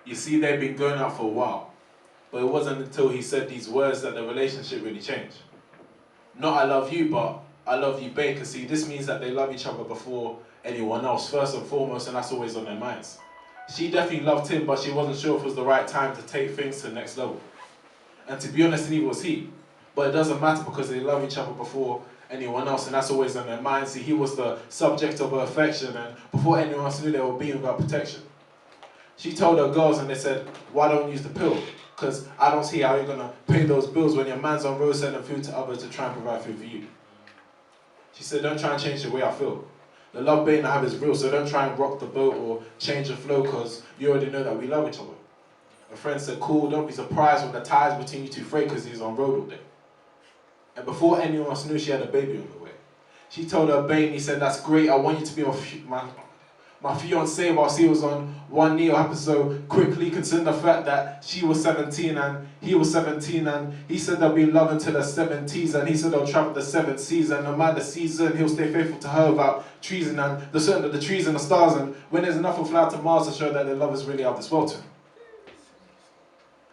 You see, they've been going out for a while, but it wasn't until he said these words that the relationship really changed. Not I love you, but I love you, babe. Because see, this means that they love each other before anyone else, first and foremost, and that's always on their minds. She definitely loved him, but she wasn't sure if it was the right time to take things to the next level. And to be honest, neither was he. But it doesn't matter because they love each other before anyone else, and that's always on their minds. See, he was the subject of her affection, and before anyone else knew, they were being without protection. She told her girls, and they said, why don't you use the pill? Because I don't see how you're going to pay those bills when your man's on road sending food to others to try and provide food for you. She said, don't try and change the way I feel. The love Bane I have is real, so don't try and rock the boat or change the flow because you already know that we love each other. A friend said, cool, don't be surprised when the ties between you two fray because he's on road all day. And before anyone else knew, she had a baby on the way. She told her Bane, he said, that's great, I want you to be my fiancé whilst he was on one knee. Or happened so quickly considering the fact that she was 17 and he was 17, and he said they'll be in love until their 70s, and he said they'll travel the 7 seas, and no matter the season he'll stay faithful to her without treason, and the certain of the trees and the stars, and when there's enough will fly to Mars to show that their love is really out of this world to him.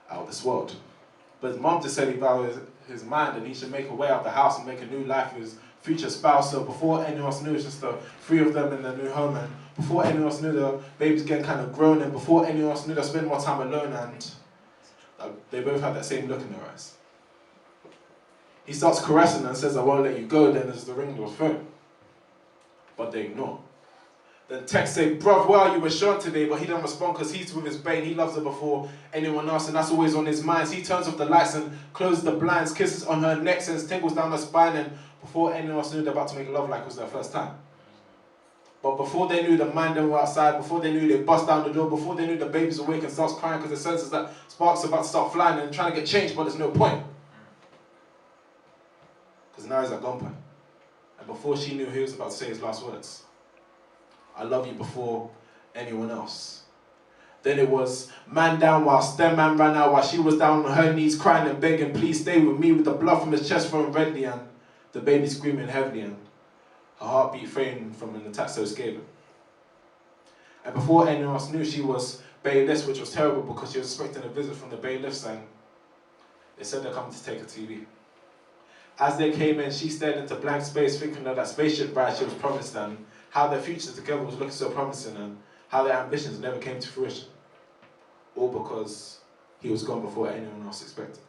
Out of this world. But his mom just said he vowed his mind and he should make a way out of the house and make a new life with his future spouse. So before anyone else knew, it's just the three of them in their new home, and before anyone else knew, the baby's getting kind of grown, and before anyone else knew, they'll spend more time alone, and they both had that same look in their eyes. He starts caressing and says, I won't let you go, then there's the ring of the phone. But they ignore. Then text say, bruv, where are you with Sean today? But he don't respond because he's with his Bane. He loves her before anyone else, and that's always on his mind. So he turns off the lights and closes the blinds, kisses on her neck, sends tingles down her spine, and before anyone else knew, they're about to make love like it was their first time. But before they knew, the man them were outside. Before they knew, they bust down the door. Before they knew, the baby's awake and starts crying because it senses that sparks are about to start flying and trying to get changed, but there's no point. Because now he's at gunpoint. And before she knew, he was about to say his last words. I love you before anyone else. Then it was man down whilst their man ran out, while she was down on her knees crying and begging, please stay with me, with the blood from his chest flowing redly, and the baby screaming heavily, and her heartbeat failing from an attack so scathing. And before anyone else knew, she was bailiffs, which was terrible because she was expecting a visit from the bailiffs, and they said they're coming to take her TV. As they came in, she stared into blank space, thinking of that spaceship ride she was promised, and how their future together was looking so promising, and how their ambitions never came to fruition. All because he was gone before anyone else expected.